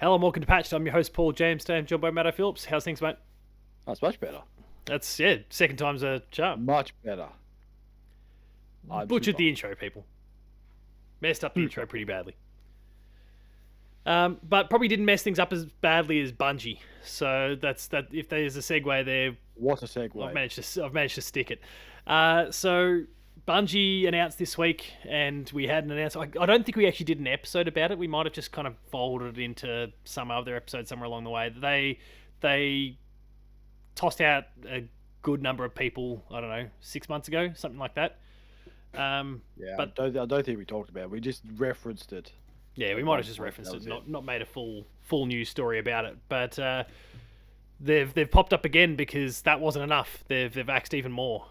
Hello and welcome to Patched. I'm your host, Paul James. Today I'm joined by Matto Phillips. How's things, mate? That's much better. That's, second time's a charm. Much better. Butchered the intro, people. Messed up the intro pretty badly. But probably didn't mess things up as badly as Bungie. So that's that. If there's a segue there, What a segue. I've managed to stick it. So Bungie announced this week, and we had an announcement. I don't think we actually did an episode about it. We might have just kind of folded it into some other episode somewhere along the way. They tossed out a good number of people. I don't know, 6 months ago, something like that. But I don't think we talked about it. We just referenced it. Yeah, we might have just referenced it, not made a full news story about it. But they've popped up again because that wasn't enough. They've axed even more.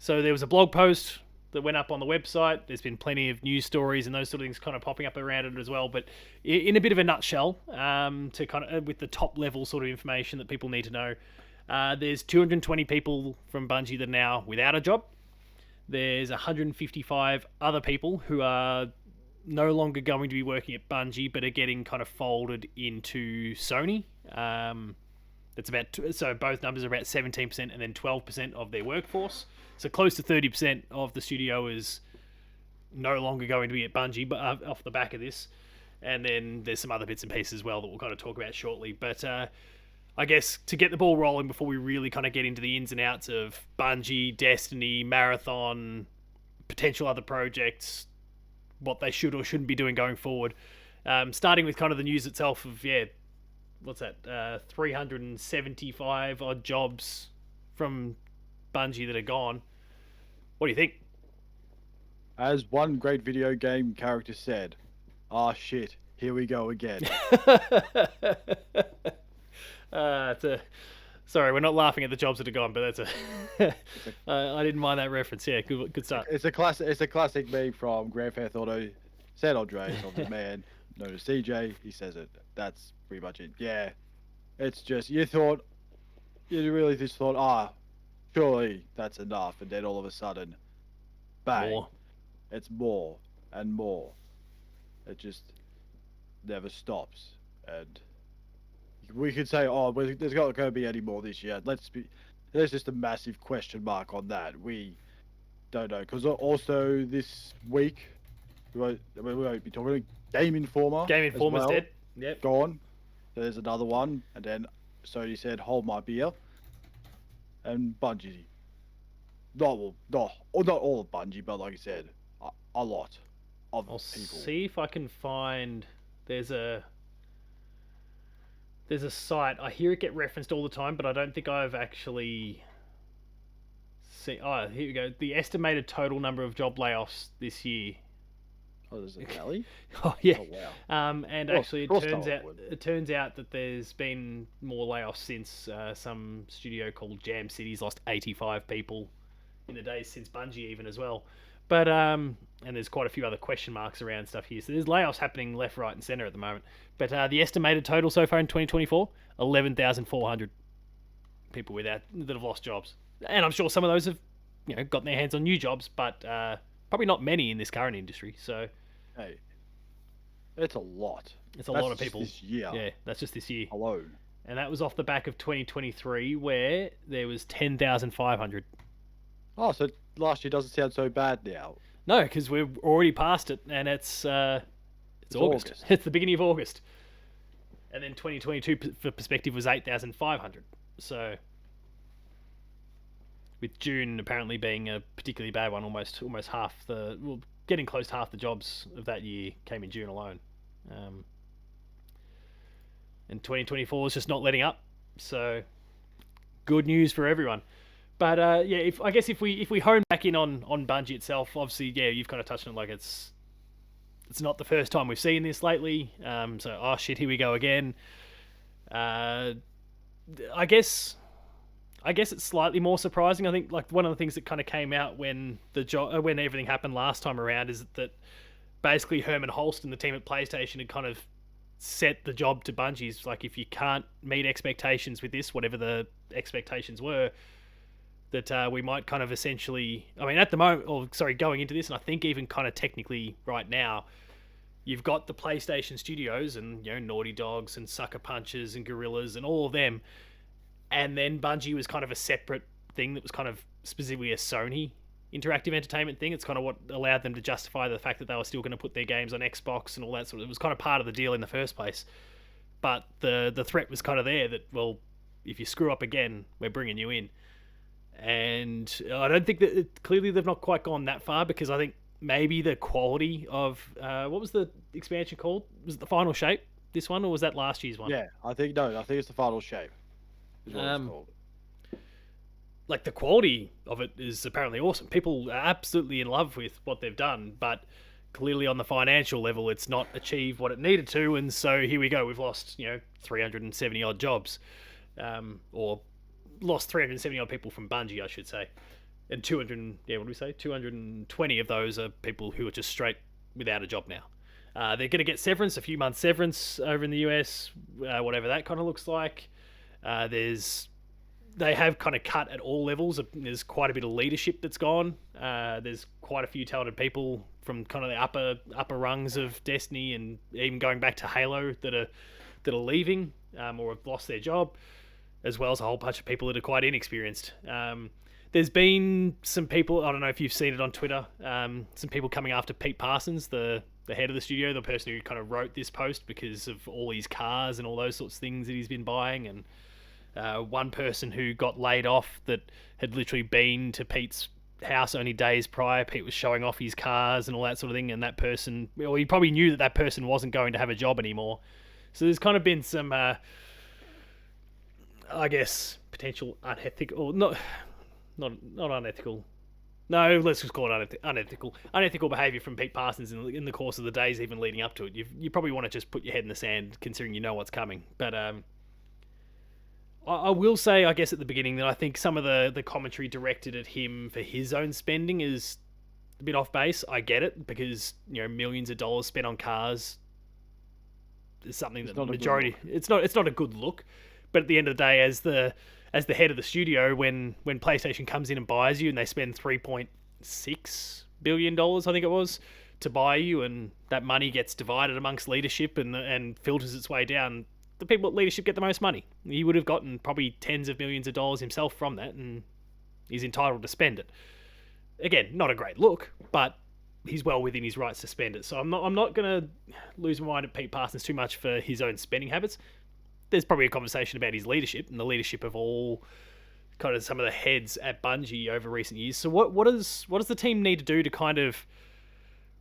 So there was a blog post that went up on the website. There's been plenty of news stories and those sort of things kind of popping up around it as well. But in a bit of a nutshell, to kind of with the top level sort of information that people need to know, there's 220 people from Bungie that are now without a job. There's 155 other people who are no longer going to be working at Bungie, but are getting kind of folded into Sony. So both numbers are about 17% and then 12% of their workforce. So close to 30% of the studio is no longer going to be at Bungie, but off the back of this. And then there's some other bits and pieces as well that we'll kind of talk about shortly. But I guess to get the ball rolling before we really kind of get into the ins and outs of Bungie, Destiny, Marathon, potential other projects, what they should or shouldn't be doing going forward. Starting with kind of the news itself of, 375 odd jobs from Bungie that are gone. What do you think? As one great video game character said, shit, here we go again. Sorry, we're not laughing at the jobs that are gone, but that's I didn't mind that reference. Yeah, good start. It's a classic meme from Grand Theft Auto San Andreas of the man known as CJ. He says it. That's pretty much it. Yeah, it's just you really just thought, surely that's enough, and then all of a sudden, bang, More. It's more and more. It just never stops, and we could say, there's not going to be any more this year. There's just a massive question mark on that. We don't know, because also this week we won't be talking. Game Informer's dead. Yep. Gone. There's another one, and then Sony said, "Hold my beer." And Bungie, not all of Bungie, but like I said, a lot of I'll people. see if I can find. There's a site. I hear it get referenced all the time, but I don't think I've actually seen. Oh, here we go. The estimated total number of job layoffs this year. Oh, there's a tally? Oh yeah. Oh, wow. And actually, it turns out that there's been more layoffs since some studio called Jam City's lost 85 people in the days since Bungie even as well. But and there's quite a few other question marks around stuff here. So there's layoffs happening left, right, and center at the moment. But the estimated total so far in 2024, 11,400 people that have lost jobs. And I'm sure some of those have gotten their hands on new jobs, but probably not many in this current industry. So. Hey, it's a lot. It's a lot of people. This year. Yeah, that's just this year alone. And that was off the back of 2023, where there was 10,500. Oh, so last year doesn't sound so bad now. No, because we're already past it, and it's August. It's the beginning of August. And then 2022, for perspective, was 8,500. So, with June apparently being a particularly bad one, almost half getting close to half the jobs of that year came in June alone. And 2024 is just not letting up. So, good news for everyone. But if we hone back in on Bungie itself, obviously, you've kind of touched on it's not the first time we've seen this lately. So, shit, here we go again. I guess it's slightly more surprising. I think one of the things that kind of came out when everything happened last time around is that basically Herman Holst and the team at PlayStation had kind of set the job to Bungie's if you can't meet expectations with this, whatever the expectations were, that we might kind of essentially, at the moment, going into this, and I think even kind of technically right now, you've got the PlayStation studios and Naughty Dogs and Sucker Punches and Gorillas and all of them, and then Bungie was kind of a separate thing that was kind of specifically a Sony interactive entertainment thing. It's kind of what allowed them to justify the fact that they were still going to put their games on Xbox and all that sort of. It was kind of part of the deal in the first place. But the threat was kind of there that, well, if you screw up again, we're bringing you in. And I don't think that clearly they've not quite gone that far, because I think maybe the quality of what was the expansion called? Was it the Final Shape, this one, or was that last year's one? Yeah, I think it's the Final Shape. Is what it's called. Like, the quality of it is apparently awesome. People are absolutely in love with what they've done, but clearly on the financial level, it's not achieved what it needed to, and so here we go. We've lost 370 odd jobs, or lost 370 odd people from Bungie, I should say, and 220 of those are people who are just straight without a job now. They're going to get severance, a few months severance over in the US, whatever that kind of looks like. They have kind of cut at all levels. There's quite a bit of leadership that's gone. There's quite a few talented people from kind of the upper rungs of Destiny, and even going back to Halo, that are leaving or have lost their job, as well as a whole bunch of people that are quite inexperienced. There's been some people, I don't know if you've seen it on Twitter, some people coming after Pete Parsons, the head of the studio, the person who kind of wrote this post, because of all his cars and all those sorts of things that he's been buying. And one person who got laid off that had literally been to Pete's house only days prior. Pete was showing off his cars and all that sort of thing, and that person, well, he probably knew that person wasn't going to have a job anymore. So there's kind of been some, I guess, potential unethical, not unethical. No, let's just call it unethical behaviour from Pete Parsons in the course of the days even leading up to it. You probably want to just put your head in the sand, considering you know what's coming. But I will say, I guess, at the beginning, that I think some of the commentary directed at him for his own spending is a bit off base. I get it, because millions of dollars spent on cars is something that the majority, it's not a good look. But at the end of the day, as the head of the studio, when PlayStation comes in and buys you, and they spend $3.6 billion, I think it was, to buy you, and that money gets divided amongst leadership and filters its way down, the people at leadership get the most money. He would have gotten probably tens of millions of dollars himself from that, and he's entitled to spend it. Again, not a great look, but he's well within his rights to spend it. So I'm not going to lose my mind at Pete Parsons too much for his own spending habits. There's probably a conversation about his leadership and the leadership of all kind of some of the heads at Bungie over recent years. So what does the team need to do to kind of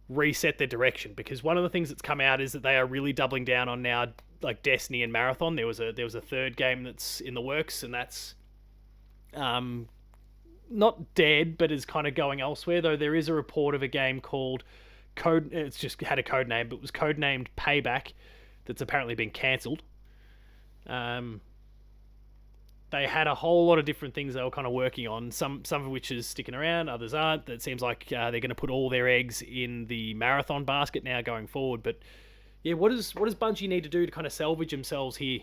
reset their direction? Because one of the things that's come out is that they are really doubling down on now, like Destiny and Marathon. There was a third game that's in the works, and that's not dead, but is kind of going elsewhere. Though there is a report of a game called it's just had a code name, but it was codenamed Payback, that's apparently been cancelled. They had a whole lot of different things they were kind of working on, some of which is sticking around, others aren't. It seems like they're going to put all their eggs in the Marathon basket now going forward. But yeah, what does Bungie need to do to kind of salvage themselves here?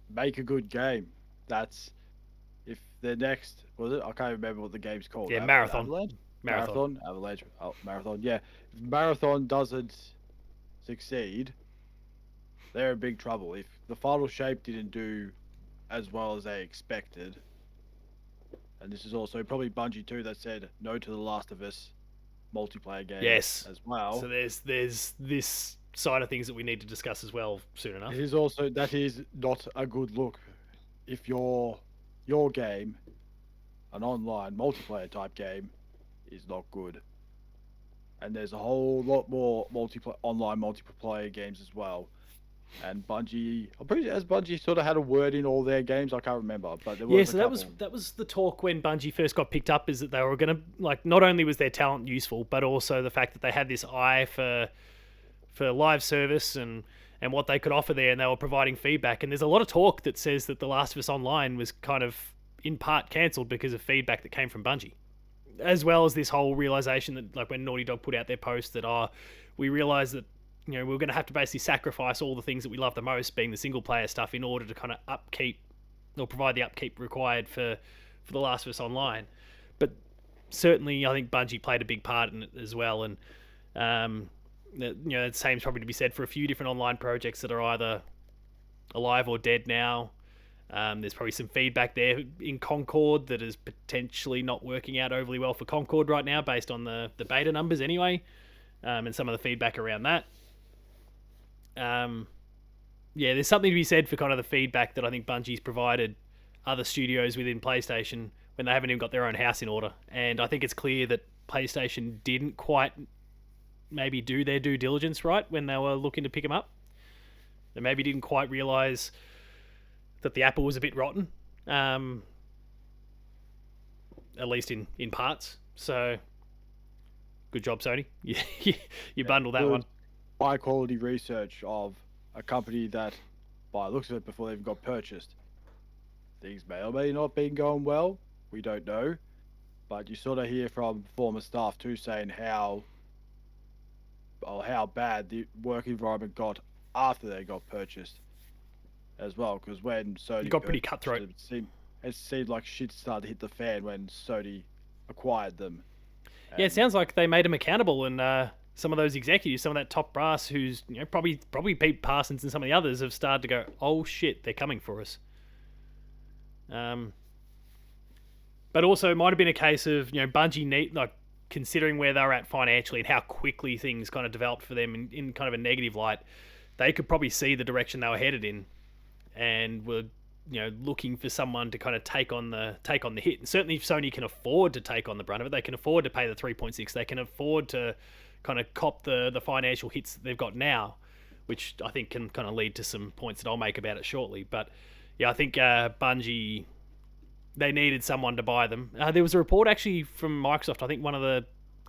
Make a good game. That's, if the next, was it? I can't remember what the game's called. Yeah, Marathon. Avalanche. Marathon. Yeah, if Marathon doesn't succeed, they're in big trouble. If the Final Shape didn't do as well as they expected, and this is also probably Bungie too that said no to the Last of Us multiplayer game, yes, as well. So there's this side of things that we need to discuss as well soon enough. It is also, that is not a good look. If your game, an online multiplayer type game, is not good, and there's a whole lot more online multiplayer games as well. And Bungie, I'm pretty sure, has Bungie sort of had a word in all their games? I can't remember, but there was yeah. So that was the talk when Bungie first got picked up, is that they were going to, like, not only was their talent useful, but also the fact that they had this eye for live service and what they could offer there, and they were providing feedback. And there's a lot of talk that says that The Last of Us Online was kind of in part cancelled because of feedback that came from Bungie, as well as this whole realization that, like, when Naughty Dog put out their post that we realized that we're going to have to basically sacrifice all the things that we love the most, being the single player stuff, in order to kind of upkeep or provide the upkeep required for The Last of Us Online. But certainly I think Bungie played a big part in it as well. And The same's probably to be said for a few different online projects that are either alive or dead now. There's probably some feedback there in Concord that is potentially not working out overly well for Concord right now, based on the beta numbers anyway, and some of the feedback around that. There's something to be said for kind of the feedback that I think Bungie's provided other studios within PlayStation when they haven't even got their own house in order. And I think it's clear that PlayStation didn't quite maybe do their due diligence right when they were looking to pick them up. They maybe didn't quite realise that the apple was a bit rotten, at least in parts. So, good job, Sony. You bundled that one. High quality research of a company that, by the looks of it, before they even got purchased, things may or may not been going well. We don't know, but you sort of hear from former staff too saying how bad the work environment got after they got purchased as well. Because when Sony got pretty cutthroat, it seemed like shit started to hit the fan when Sony acquired them. Yeah, it sounds like they made them accountable, and some of those executives, some of that top brass, who's probably Pete Parsons and some of the others, have started to go, oh shit, they're coming for us. But also it might have been a case of Bungie considering where they're at financially and how quickly things kind of developed for them in kind of a negative light. They could probably see the direction they were headed in, and were looking for someone to kind of take on the hit. And certainly if Sony can afford to take on the brunt of it, they can afford to pay the 3.6, they can afford to kind of cop the financial hits that they've got now, which I think can kind of lead to some points that I'll make about it shortly. But yeah, I think Bungie, they needed someone to buy them. There was a report actually from Microsoft, I think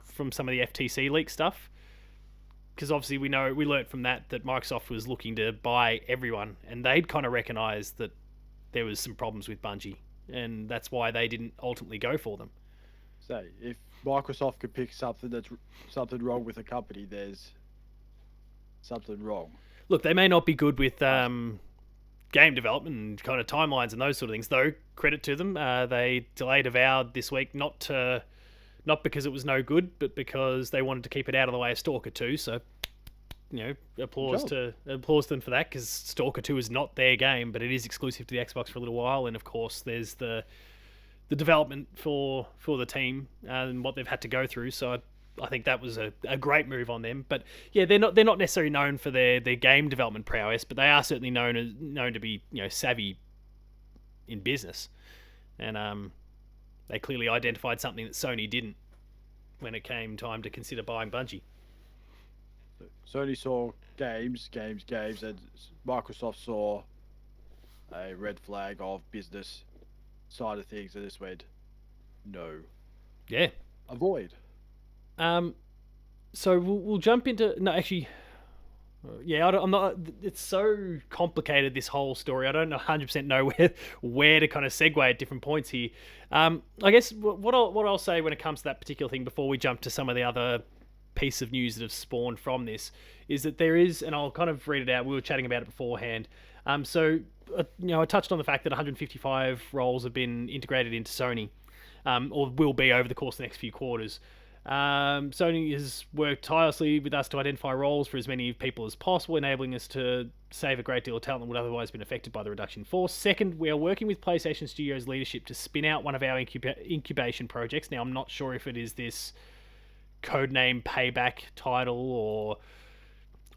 from some of the FTC leak stuff, because obviously we learnt from that Microsoft was looking to buy everyone, and they'd kind of recognised that there was some problems with Bungie, and that's why they didn't ultimately go for them. So if Microsoft could pick something wrong with a company, there's something wrong. Look, they may not be good with game development and kind of timelines and those sort of things, though. Credit to them. They delayed Avowed this week, not because it was no good, but because they wanted to keep it out of the way of Stalker 2. So, applause to them for that, because Stalker 2 is not their game, but it is exclusive to the Xbox for a little while. And of course, there's the development for the team and what they've had to go through. So I think that was a great move on them. But yeah, they're not necessarily known for their game development prowess, but they are certainly known to be savvy in business, and they clearly identified something that Sony didn't when it came time to consider buying Bungie. Sony saw games, and Microsoft saw a red flag of business side of things, and just went, no. Yeah. Avoid. So we'll jump into... No, actually... Yeah, I'm not... It's so complicated, this whole story. I don't 100% know where to kind of segue at different points here. I guess what I'll say when it comes to that particular thing before we jump to some of the other piece of news that have spawned from this is that there is, and I'll kind of read it out, we were chatting about it beforehand. I touched on the fact that 155 roles have been integrated into Sony, or will be over the course of the next few quarters. Sony has worked tirelessly with us to identify roles for as many people as possible, enabling us to save a great deal of talent that would otherwise have been affected by the reduction in force. Second, we are working with PlayStation Studios leadership to spin out one of our incubation projects. Now, I'm not sure if it is this codename Payback title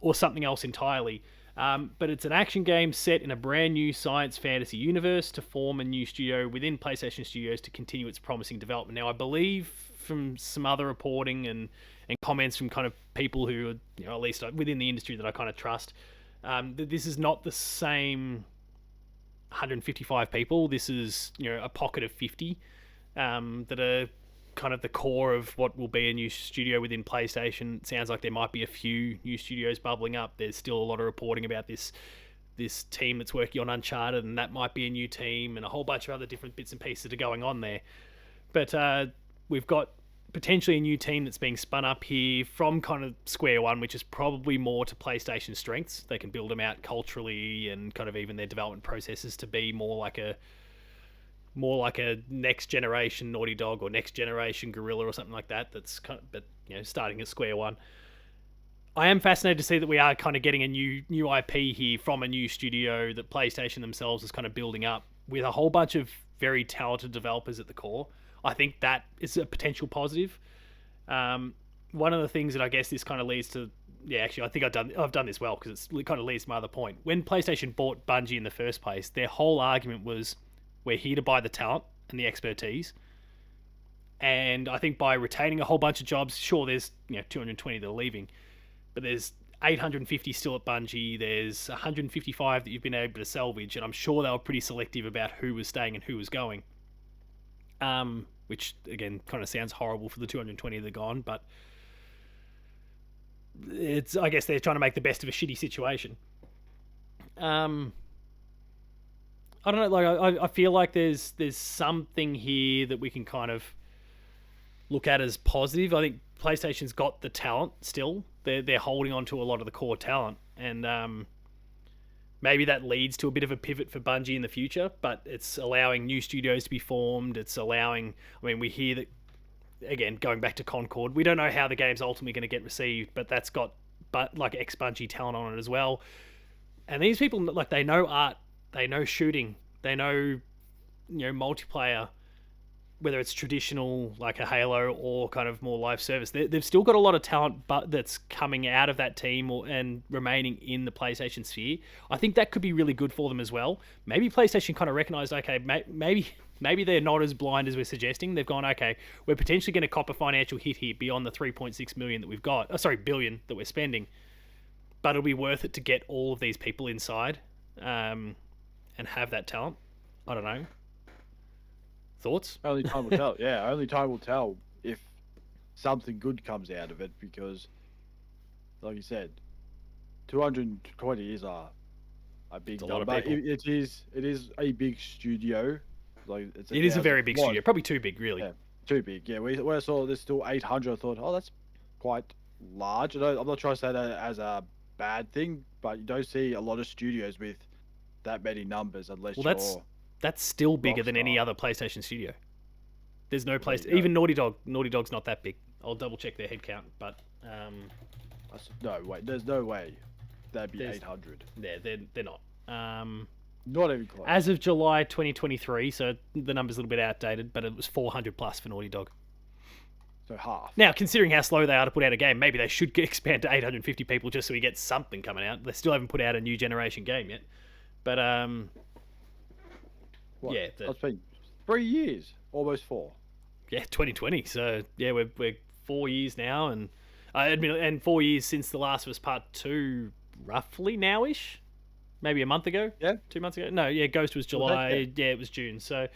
or something else entirely. But it's an action game set in a brand new science fantasy universe to form a new studio within PlayStation Studios to continue its promising development. Now, I believe from some other reporting and comments from kind of people who are, at least within the industry that I kind of trust, that this is not the same 155 people. This is, a pocket of 50 that are kind of the core of what will be a new studio within PlayStation. It sounds like there might be a few new studios bubbling up. There's still a lot of reporting about this team that's working on Uncharted, and that might be a new team, and a whole bunch of other different bits and pieces that are going on there. But we've got potentially a new team that's being spun up here from kind of square one, which is probably more to PlayStation strengths. They can build them out culturally and kind of even their development processes to be more like a next generation Naughty Dog or next generation Guerrilla or something like that. That's kind of, but starting at square one. I am fascinated to see that we are kind of getting a new IP here from a new studio that PlayStation themselves is kind of building up with a whole bunch of very talented developers at the core. I think that is a potential positive. One of the things that I guess this kind of leads to, yeah, actually, I think I've done this well because it kind of leads to my other point. When PlayStation bought Bungie in the first place, their whole argument was, we're here to buy the talent and the expertise. And I think by retaining a whole bunch of jobs, sure, there's 220 that are leaving, but there's 850 still at Bungie. There's 155 that you've been able to salvage, and I'm sure they were pretty selective about who was staying and who was going. Which again kind of sounds horrible for the 220 that are gone, but I guess they're trying to make the best of a shitty situation. I don't know. Like I feel like there's something here that we can kind of look at as positive. I think PlayStation's got the talent still. They're holding on to a lot of the core talent, and maybe that leads to a bit of a pivot for Bungie in the future. But it's allowing new studios to be formed. It's allowing. I mean, we hear that again, going back to Concord. We don't know how the game's ultimately going to get received, but that's got like ex-Bungie talent on it as well. And these people, like, they know art, they know shooting, they know multiplayer, whether it's traditional like a Halo or kind of more live service. They've still got a lot of talent, but that's coming out of that team and remaining in the PlayStation sphere. I think that could be really good for them as well. Maybe PlayStation kind of recognized, okay, maybe they're not as blind as we're suggesting. They've gone, okay, we're potentially going to cop a financial hit here beyond the 3.6 million that we've got. Billion that we're spending. But it'll be worth it to get all of these people inside and have that talent. I don't know. Thoughts? Only time will tell. Yeah, only time will tell if something good comes out of it, because, like you said, 220 is a big number. Lot of people. It is a big studio. Like it is a very big studio. Probably too big, really. Yeah, too big. Yeah, when I saw there's still 800, I thought, oh, that's quite large. I'm not trying to say that as a bad thing, but you don't see a lot of studios with that many numbers unless you're... That's still bigger than any other PlayStation studio. There's no place, even Naughty Dog. Naughty Dog's not that big. I'll double check their head count, but no way. There's no way that'd be 800. Yeah, they're not. Not even close. As of July 2023, so the number's a little bit outdated, but it was 400 plus for Naughty Dog. So half. Now, considering how slow they are to put out a game, maybe they should expand to 850 people just so we get something coming out. They still haven't put out a new generation game yet, but what? Yeah, it's been 3 years, almost 4. Yeah, 2020. So yeah, we're 4 years now, and I admit, and 4 years since The Last of Us Part 2, roughly now-ish, maybe a month ago. Yeah, 2 months ago. No, yeah, Ghost was July. Yeah, it was June. So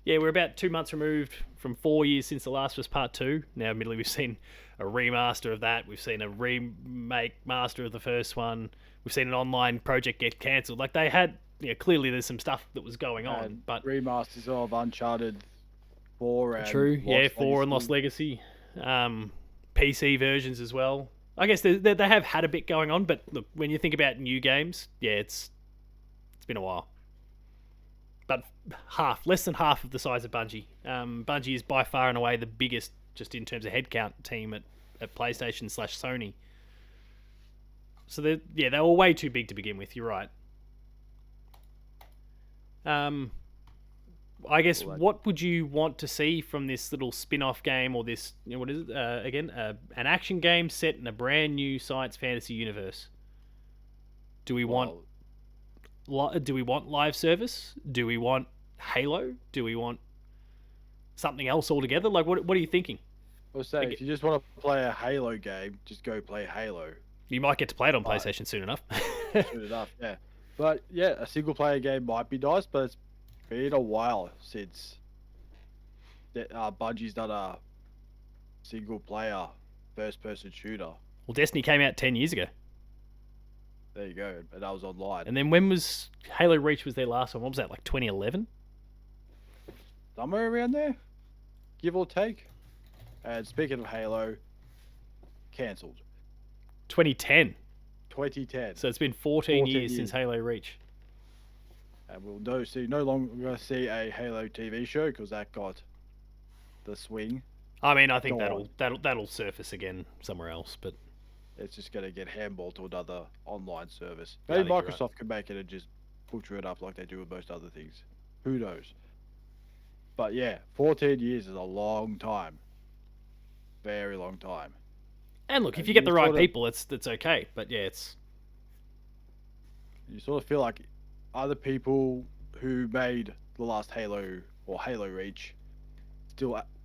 yeah, we're about 2 months removed from 4 years since The Last of Us Part 2. Now, admittedly, we've seen a remaster of that. We've seen a remake master of the first one. We've seen an online project get cancelled. Like, they had, clearly there's some stuff that was going on, but remasters of Uncharted 4 and true, Lost 4 and Lost Legacy, PC versions as well. I guess they have had a bit going on, but look, when you think about new games, yeah, it's been a while. But less than half of the size of Bungie. Bungie is by far and away the biggest, just in terms of headcount, team at PlayStation/Sony. So they were way too big to begin with. You're right. I guess what would you want to see from this little spin-off game, or this, what is it again? An action game set in a brand new science fantasy universe. Do we want live service? Do we want Halo? Do we want something else altogether? Like, what are you thinking? I was saying, if you just want to play a Halo game, just go play Halo. You might get to play it on PlayStation soon enough. Soon enough, yeah. But yeah, a single player game might be nice, but it's been a while since Bungie's done a single player first person shooter. Well, Destiny came out 10 years ago. There you go, and that was online. And then when was Halo Reach? Was their last one? What was that, like 2011? Somewhere around there, give or take. And speaking of Halo, cancelled. 2010. 2010. So it's been 14 years since Halo Reach. And we'll no longer going to see a Halo TV show because that got the swing. I mean, I think that'll surface again somewhere else, but it's just going to get handballed to another online service. Yeah, I Maybe think you're right. Microsoft can make it and just butcher it up like they do with most other things. Who knows? But yeah, 14 years is a long time. Very long time. And look, if And you get the right people, it's okay. But yeah, it's you sort of feel like other people who made the last Halo or Halo Reach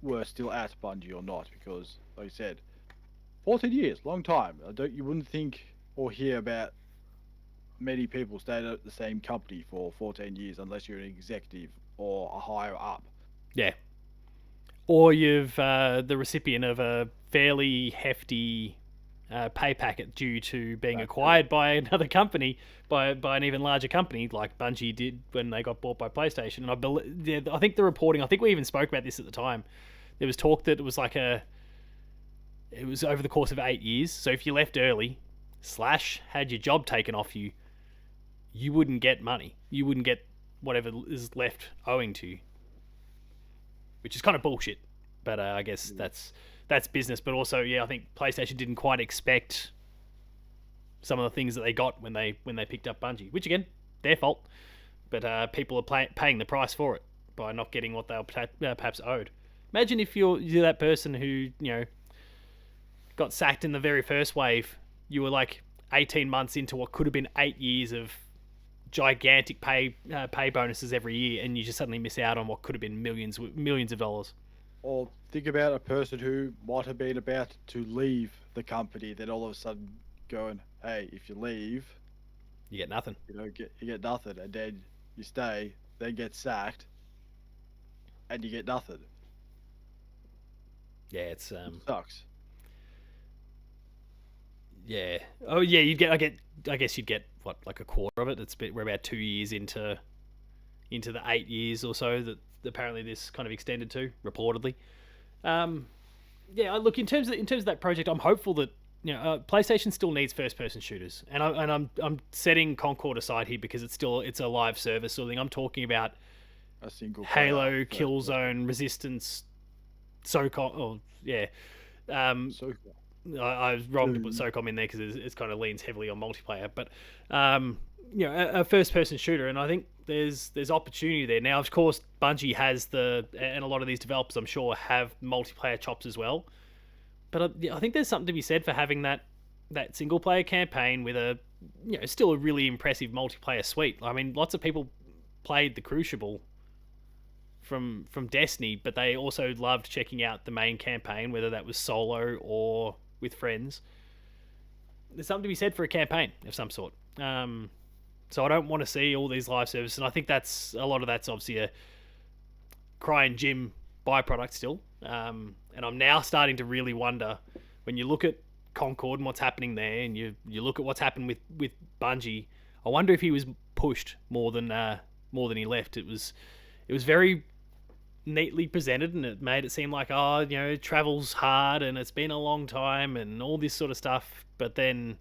were still at Bungie or not, because like I said, 14 years, long time. You wouldn't think or hear about many people staying at the same company for 14 years unless you're an executive or a higher up. yeah. Or you've the recipient of a fairly hefty pay packet due to being That too. acquired by another company, by an even larger company like Bungie did when they got bought by PlayStation. And I think the reporting, I think we even spoke about this at the time. There was talk that it was over the course of 8 years. So if you left early, / had your job taken off you, you wouldn't get money. You wouldn't get whatever is left owing to you, which is kind of bullshit. But I guess that's business. But also, yeah, I think PlayStation didn't quite expect some of the things that they got when they picked up Bungie, which again, their fault. But people are paying the price for it by not getting what they were perhaps owed. Imagine if you're that person who got sacked in the very first wave. You were like 18 months into what could have been 8 years of gigantic pay bonuses every year, and you just suddenly miss out on what could have been millions of dollars. Or think about a person who might have been about to leave the company, then all of a sudden going, "Hey, if you leave, You get nothing. you get nothing," and then you stay, then get sacked, and you get nothing. Yeah, it's It sucks. yeah. Oh yeah, I guess you'd get what, like a quarter of it. We're about 2 years into the 8 years or so that apparently this kind of extended to, reportedly. Yeah, look, in terms of that project, I'm hopeful that PlayStation still needs first person shooters, and I'm setting Concord aside here because it's a live service sort of thing. I'm talking about A single Halo, player first person. Killzone, Resistance, SOCOM. Oh yeah, So I was wrong to put SOCOM in there because it kind of leans heavily on multiplayer, but a first-person shooter, and I think there's opportunity there. Now, of course, Bungie has and a lot of these developers, I'm sure, have multiplayer chops as well. But I think there's something to be said for having that single-player campaign with a still a really impressive multiplayer suite. I mean, lots of people played the Crucible from Destiny, but they also loved checking out the main campaign, whether that was solo or with friends. There's something to be said for a campaign of some sort. So I don't want to see all these live services, and I think that's a lot of that's obviously a crying gym byproduct still. And I'm now starting to really wonder, when you look at Concord and what's happening there, and you look at what's happened with Bungie, I wonder if he was pushed more than he left. It was very neatly presented, and it made it seem like, travel's hard and it's been a long time and all this sort of stuff. But then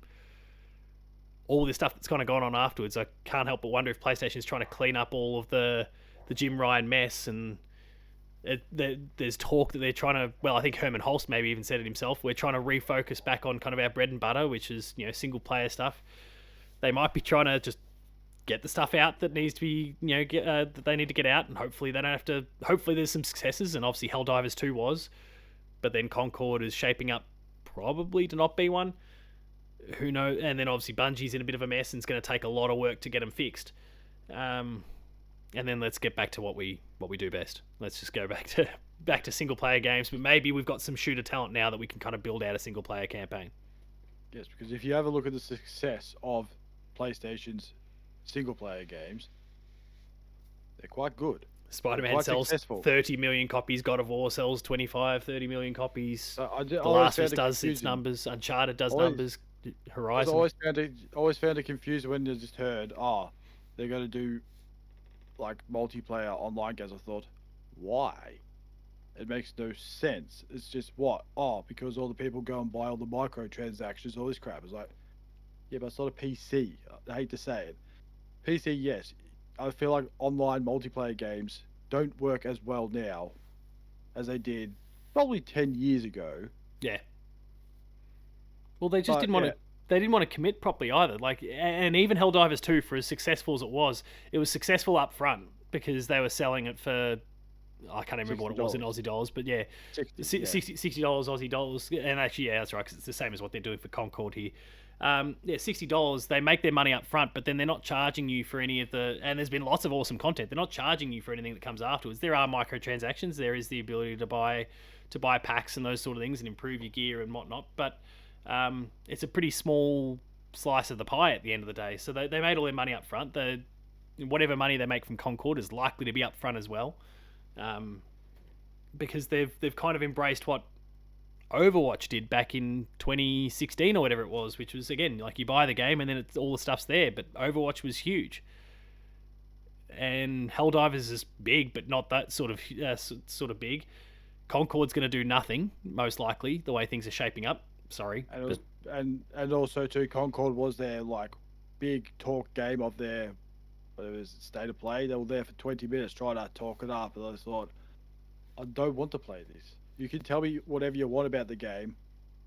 all this stuff that's kind of gone on afterwards, I can't help but wonder if PlayStation's trying to clean up all of the Jim Ryan mess. And there's talk that they're trying to, well, I think Herman Holst maybe even said it himself, we're trying to refocus back on kind of our bread and butter, which is single player stuff. They might be trying to just get the stuff out that needs to be, that they need to get out, and hopefully they don't have to. Hopefully there's some successes, and obviously Helldivers 2 was, but then Concord is shaping up probably to not be one. Who knows? And then obviously Bungie's in a bit of a mess, and it's going to take a lot of work to get them fixed. And then let's get back to what we do best. Let's just go back to single player games, but maybe we've got some shooter talent now that we can kind of build out a single player campaign. Yes, because if you have a look at the success of PlayStation's single player games, they're quite good. Spider-Man sells successful. 30 million copies. God of War sells 25, 30 million copies. The Last of Us does its numbers. Uncharted does numbers. Horizon. I always found it confusing when you just heard, they're going to do like multiplayer online games. I thought, why? It makes no sense. It's just what? Because all the people go and buy all the microtransactions, all this crap. It's like, yeah, but it's not a PC. I hate to say it. PC, yes. I feel like online multiplayer games don't work as well now as they did probably 10 years ago. Yeah. Well, they just But didn't want yeah, to. They didn't want to commit properly either. Like, and even Helldivers 2, for as successful as it was successful up front because they were selling it for, I can't even remember what it was in $60. Aussie dollars, but yeah, 60, yeah. $60 Aussie dollars, and actually, yeah, that's right, because it's the same as what they're doing for Concord here. Yeah, $60. They make their money up front, but then they're not charging you for any of the. And there's been lots of awesome content. They're not charging you for anything that comes afterwards. There are microtransactions. There is the ability to buy packs and those sort of things and improve your gear and whatnot. But it's a pretty small slice of the pie at the end of the day. So they made all their money up front. Whatever money they make from Concord is likely to be up front as well, because they've kind of embraced what Overwatch did back in 2016 or whatever it was, which was, again, like, you buy the game and then it's all the stuff's there. But Overwatch was huge, and Helldivers is big, but not that sort of big. Concord's going to do nothing, most likely, the way things are shaping up. Sorry, And it was, and also too, Concord was their like big talk game of their, what it was, state of play. They were there for 20 minutes trying to talk it up, and I thought, I don't want to play this. You can tell me whatever you want about the game.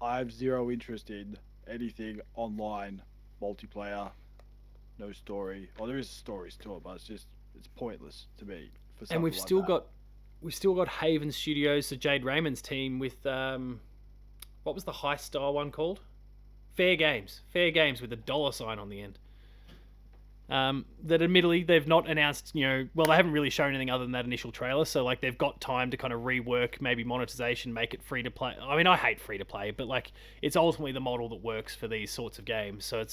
I have zero interest in anything online, multiplayer, no story. Oh, there is stories to it, but it's pointless to me. For and we've something still like that. got Haven Studios, so Jade Raymond's team, with what was the high star one called? Fair Games with a $ on the end. That admittedly they've not announced, well, they haven't really shown anything other than that initial trailer, so like they've got time to kind of rework maybe monetization, make it free to play. I mean, I hate free to play, but like, it's ultimately the model that works for these sorts of games. So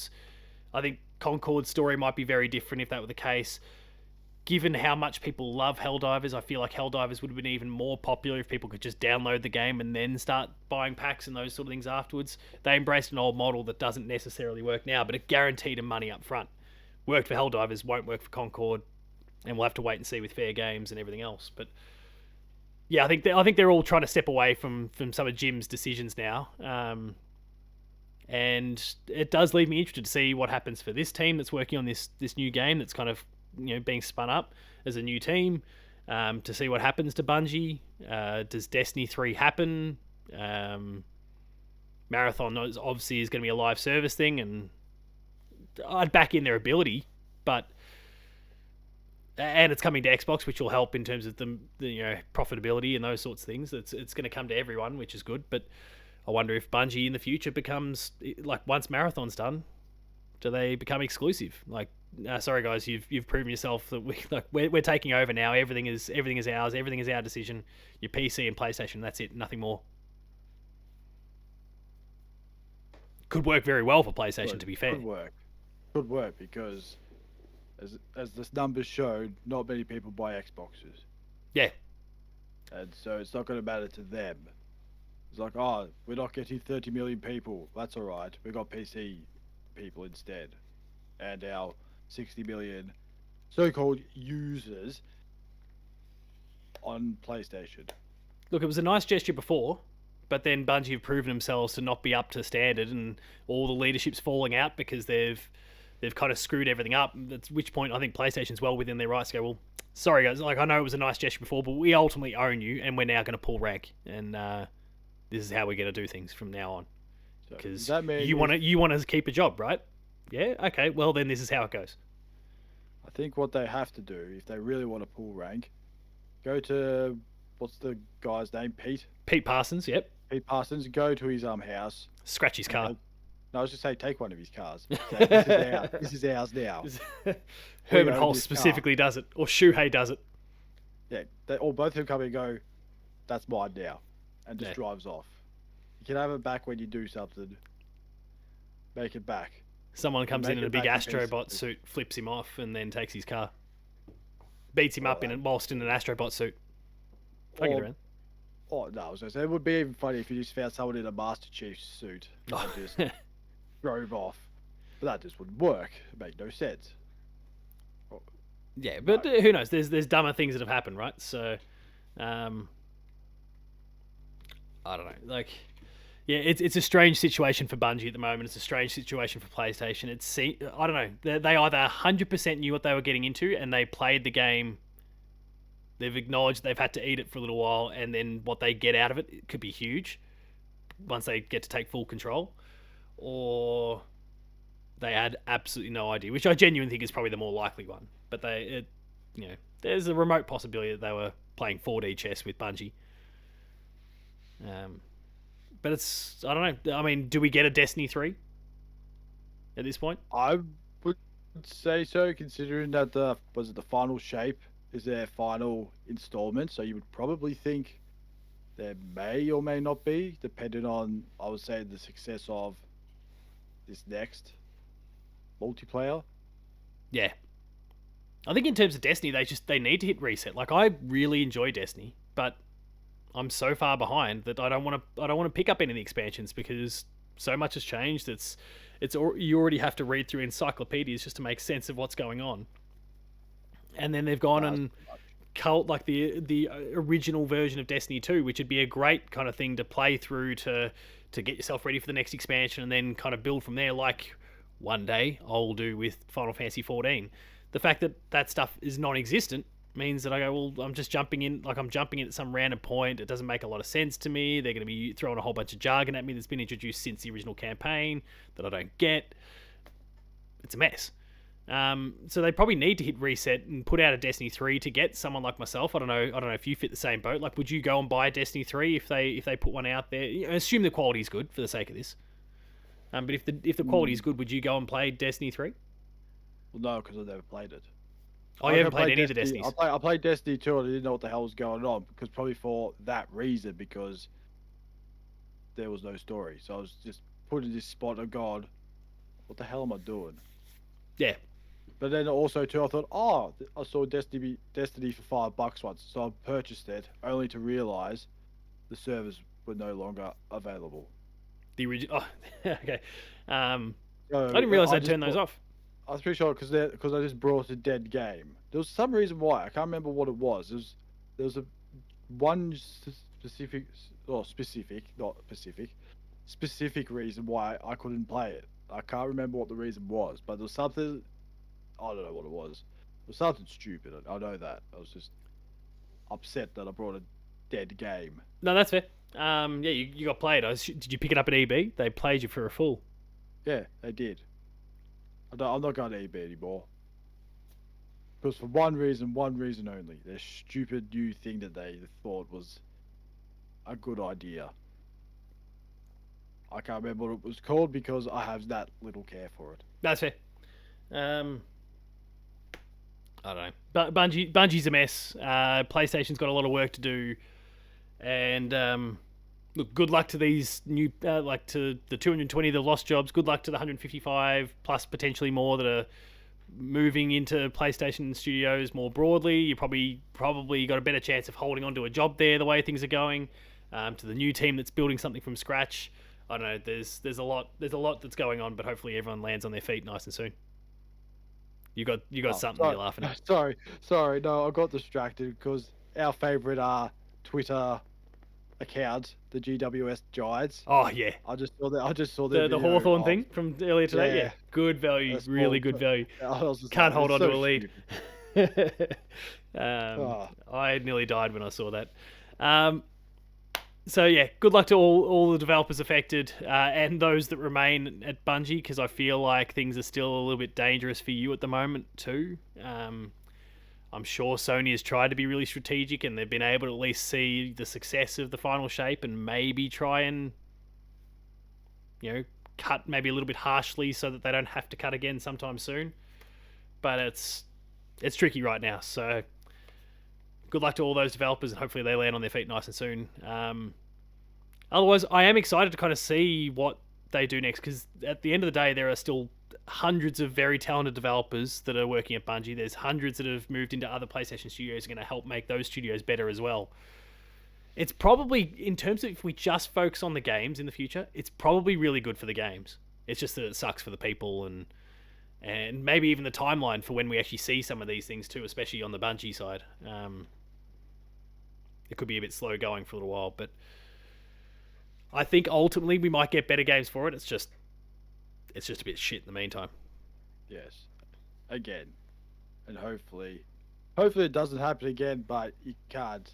I think Concord's story might be very different if that were the case. Given how much people love Helldivers, I feel like Helldivers would have been even more popular if people could just download the game and then start buying packs and those sort of things afterwards. They embraced an old model that doesn't necessarily work now, but it guaranteed them money up front. Worked for Helldivers, won't work for Concord, and we'll have to wait and see with Fair Games and everything else. But yeah, I think they're all trying to step away from some of Jim's decisions now, and it does leave me interested to see what happens for this team that's working on this new game that's kind of being spun up as a new team. To see what happens to Bungie. Does Destiny 3 happen? Marathon obviously is going to be a live service thing, and I'd back in their ability, and it's coming to Xbox, which will help in terms of the profitability and those sorts of things. It's going to come to everyone, which is good. But I wonder if Bungie in the future becomes, like, once Marathon's done, do they become exclusive? Like, sorry guys, you've proven yourself that we're taking over now. Everything is ours. Everything is our decision. Your PC and PlayStation, that's it. Nothing more. Could work very well for PlayStation, to be fair. Could work because, as this numbers showed, not many people buy Xboxes. Yeah. And so it's not going to matter to them. It's like, oh, we're not getting 30 million people. That's all right. We've got PC people instead. And our 60 million so-called users on PlayStation. Look, it was a nice gesture before, but then Bungie have proven themselves to not be up to standard, and all the leadership's falling out because they've kind of screwed everything up. At which point I think PlayStation's well within their rights to go, well, sorry guys, like, I know it was a nice gesture before, but we ultimately own you, and we're now going to pull rank, and this is how we're going to do things from now on. Because you want to keep a job, right? Yeah, okay, well then this is how it goes. I think what they have to do, if they really want to pull rank, go to, what's the guy's name? Pete Parsons, yep. Pete Parsons, go to his house. Scratch his car. No, I was just saying, take one of his cars. Say, this is ours now. Herman Hulse specifically does it, or Shuhei does it. Yeah, or both of them come and go, that's mine now, and just drives off. You can have it back when you do something. Make it back. Someone comes in a big Astrobot suit, flips him off, and then takes his car. Beats him up whilst in an Astrobot suit. Take it around. Oh, no, I was going to say, it would be even funny if you just found someone in a Master Chief suit and just drove off. But that just wouldn't work. It made no sense. Yeah, but who knows? There's dumber things that have happened, right? So, I don't know. Like, yeah, it's a strange situation for Bungie at the moment. It's a strange situation for PlayStation. I don't know. They either 100% knew what they were getting into and they played the game. They've acknowledged they've had to eat it for a little while, and then what they get out of it could be huge once they get to take full control. or they had absolutely no idea, which I genuinely think is probably the more likely one. But there's a remote possibility that they were playing 4D chess with Bungie. But I don't know. I mean, do we get a Destiny 3 at this point? I would say so, considering that the final shape is their final installment. So you would probably think there may or may not be, depending on, I would say, the success of this next multiplayer. Yeah. I think in terms of Destiny, they need to hit reset. Like, I really enjoy Destiny, but I'm so far behind that I don't want to pick up any of the expansions because so much has changed. You already have to read through encyclopedias just to make sense of what's going on. And then they've gone and cult like the original version of Destiny 2, which would be a great kind of thing to play through to get yourself ready for the next expansion and then kind of build from there, like one day I'll do with Final Fantasy 14. The fact that that stuff is non-existent means that I go, well, I'm jumping in at some random point. It doesn't make a lot of sense to me. They're going to be throwing a whole bunch of jargon at me that's been introduced since the original campaign that I don't get. It's a mess. So they probably need to hit reset and put out a Destiny 3 to get someone like myself. I don't know if you fit the same boat. Like, would you go and buy a Destiny 3 if they put one out there? Assume the quality is good for the sake of this. But if the quality is good, would you go and play Destiny 3? Well, no, because I've never played it. Oh, you haven't played any of the Destinies? I played Destiny 2 and I didn't know what the hell was going on, because probably for that reason, because there was no story. So I was just put in this spot of God, what the hell am I doing? Yeah. But then also too, I thought, I saw Destiny for $5 once, so I purchased it only to realize the servers were no longer available. The original. Oh, okay. I So didn't realize they'd turn those off. I was pretty sure because I just brought a dead game. There was some reason why. I can't remember what it was. There was one specific reason why I couldn't play it. I can't remember what the reason was, but there was something. I don't know what it was. It was something stupid. I know that. I was just upset that I brought a dead game. No, that's fair. Yeah, you got played. Did you pick it up at EB? They played you for a fool. Yeah, they did. I'm not going to EB anymore. Because for one reason only. Their stupid new thing that they thought was a good idea. I can't remember what it was called because I have that little care for it. That's fair. I don't know. But Bungie's a mess. PlayStation's got a lot of work to do. And look, good luck to these new, to the 220 that lost jobs. Good luck to the 155 plus potentially more that are moving into PlayStation studios more broadly. You probably got a better chance of holding on to a job there the way things are going. To the new team that's building something from scratch, I don't know. There's a lot that's going on, but hopefully everyone lands on their feet nice and soon. You got something you're laughing at. Sorry. No, I got distracted because our favorite Twitter account, the GWS Giants. Oh yeah. I just saw the Hawthorn thing from earlier today. Yeah. Good value, really good value. Can't hold on to a lead. I nearly died when I saw that. So yeah, good luck to all the developers affected and those that remain at Bungie, because I feel like things are still a little bit dangerous for you at the moment too. I'm sure Sony has tried to be really strategic and they've been able to at least see the success of the final shape and maybe try and cut maybe a little bit harshly so that they don't have to cut again sometime soon. But it's tricky right now, so good luck to all those developers, and hopefully they land on their feet nice and soon. Otherwise, I am excited to kind of see what they do next, because at the end of the day, there are still hundreds of very talented developers that are working at Bungie. There's hundreds that have moved into other PlayStation studios and going to help make those studios better as well. It's probably, in terms of if we just focus on the games in the future, it's probably really good for the games. It's just that it sucks for the people and maybe even the timeline for when we actually see some of these things too, especially on the Bungie side. It could be a bit slow going for a little while, but I think ultimately we might get better games for it. It's just a bit shit in the meantime. Yes, again, and hopefully it doesn't happen again. But you can't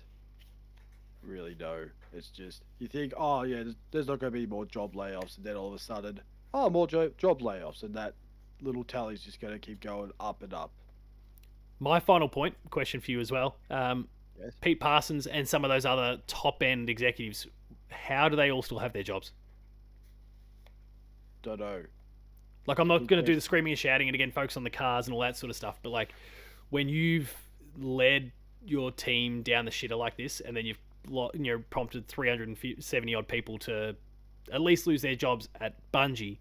really know. It's just you think, oh yeah, there's not going to be more job layoffs, and then all of a sudden, oh, more job layoffs, and that little tally's just going to keep going up and up. My final question for you as well. Yes. Pete Parsons and some of those other top end executives, how do they all still have their jobs? Don't know. Like, I'm not Good going to do the question. screaming and shouting and again focus on the cars and all that sort of stuff, but like when you've led your team down the shitter like this, and then you've prompted 370 odd people to at least lose their jobs at Bungie,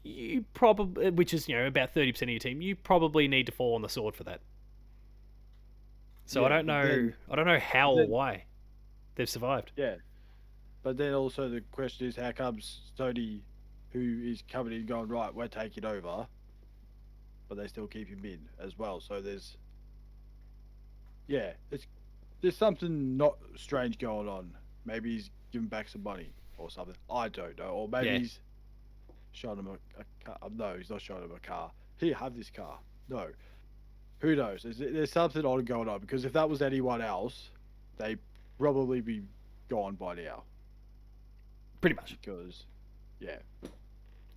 you probably, which is about 30% of your team, you probably need to fall on the sword for that. So Yeah, I don't know how or then why they've survived. yeah, but then also the question is, how comes Sony, who is coming in, going right, we're taking over, but they still keep him in as well. So there's something not strange going on. Maybe he's giving back some money or something. I don't know. Or maybe Yeah. he's showing him a car. No, he's not showing him a car. Here, have this car. No. Who knows? There's something odd going on, because if that was anyone else, they'd probably be gone by now. Pretty much. Because, yeah.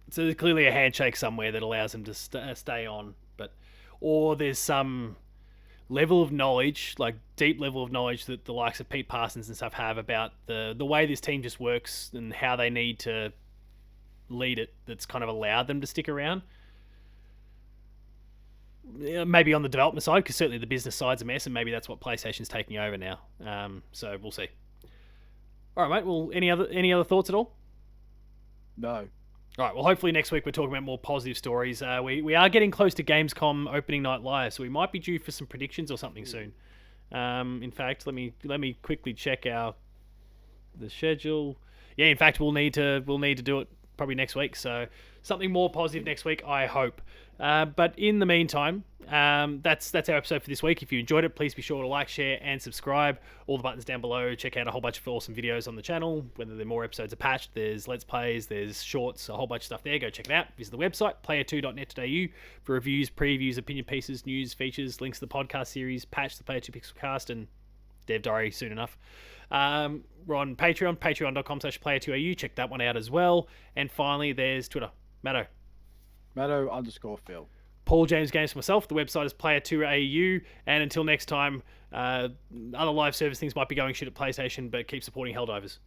So there's clearly a handshake somewhere that allows them to stay on, or there's some level of knowledge, like deep level of knowledge, that the likes of Pete Parsons and stuff have about the way this team just works and how they need to lead it, that's kind of allowed them to stick around. Maybe on the development side, because certainly the business side's a mess, and maybe that's what PlayStation's taking over now. So we'll see. All right, mate. Well, any other thoughts at all? No. All right, well, hopefully next week we're talking about more positive stories. We are getting close to Gamescom opening night live, so we might be due for some predictions or something soon. In fact, let me quickly check the schedule. Yeah, in fact, we'll need to do it probably next week. So something more positive next week, I hope. But in the meantime, that's our episode for this week. If you enjoyed it, please be sure to like, share, and subscribe. All the buttons down below. Check out a whole bunch of awesome videos on the channel. Whether they're more episodes are patched, there's Let's Plays, there's shorts, a whole bunch of stuff there. Go check it out. Visit the website, player2.net.au, for reviews, previews, opinion pieces, news, features, links to the podcast series, patch the Player 2 Pixelcast, and Dev Diary soon enough. We're on Patreon, patreon.com/player2au. Check that one out as well. And finally, there's Twitter. Matto. Matto_Phil. Paul James Games for myself. The website is player2au. And until next time, other live service things might be going shit at PlayStation, but keep supporting Helldivers.